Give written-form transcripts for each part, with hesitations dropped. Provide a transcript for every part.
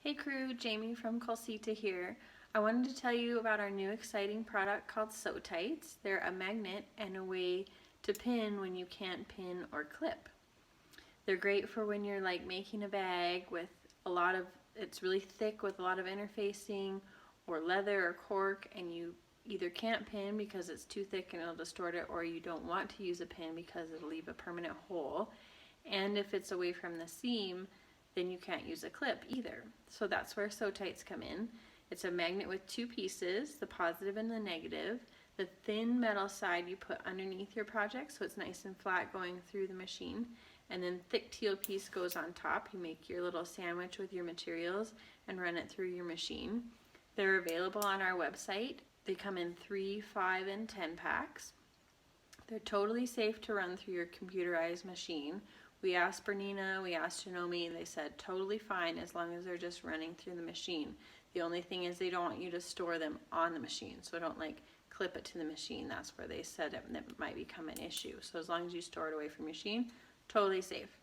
Hey crew, Jamie from Colsita here. I wanted to tell you about our new exciting product called SewTites. They're a magnet and a way to pin when you can't pin or clip. They're great for when you're like making a bag with it's really thick with a lot of interfacing or leather or cork, and you either can't pin because it's too thick and it'll distort it, or you don't want to use a pin because it'll leave a permanent hole. And if it's away from the seam, then you can't use a clip either. So that's where SewTites come in. It's a magnet with two pieces, the positive and the negative. The thin metal side you put underneath your project so it's nice and flat going through the machine. And then thick teal piece goes on top. You make your little sandwich with your materials and run it through your machine. They're available on our website. They come in 3, 5, and 10 packs. They're totally safe to run through your computerized machine. We asked Bernina, we asked Janome, and they said totally fine as long as they're just running through the machine. The only thing is they don't want you to store them on the machine, so don't like clip it to the machine. That's where they said that might become an issue. So as long as you store it away from your machine, totally safe.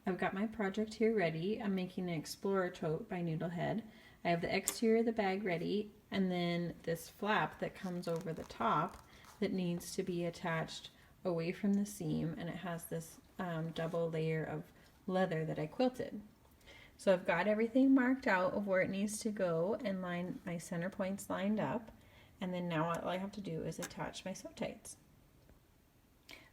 I've got my project here ready. I'm making an Explorer tote by Noodlehead. I have the exterior of the bag ready, and then this flap that comes over the top that needs to be attached away from the seam, and it has this double layer of leather that I quilted. So I've got everything marked out of where it needs to go and my center points lined up, and then now all I have to do is attach my SewTites.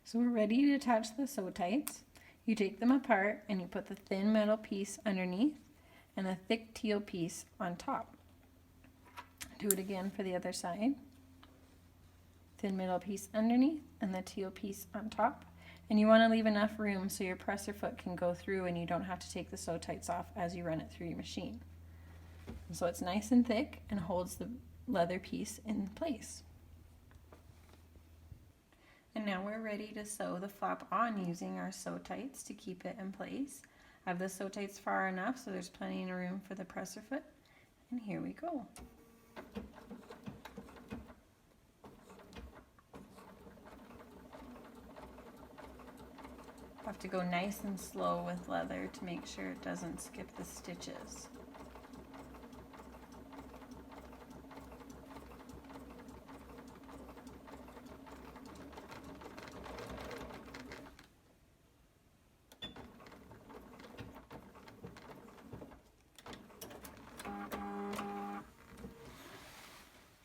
So we're ready to attach the SewTites. You take them apart and you put the thin metal piece underneath and the thick teal piece on top. Do it again for the other side. Thin middle piece underneath and the teal piece on top. And you want to leave enough room so your presser foot can go through and you don't have to take the SewTites off as you run it through your machine. And so it's nice and thick and holds the leather piece in place. And now we're ready to sew the flap on using our SewTites to keep it in place. I have the SewTites far enough so there's plenty of room for the presser foot. And here we go. Have to go nice and slow with leather to make sure it doesn't skip the stitches.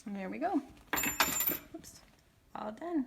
And there we go. Oops, all done.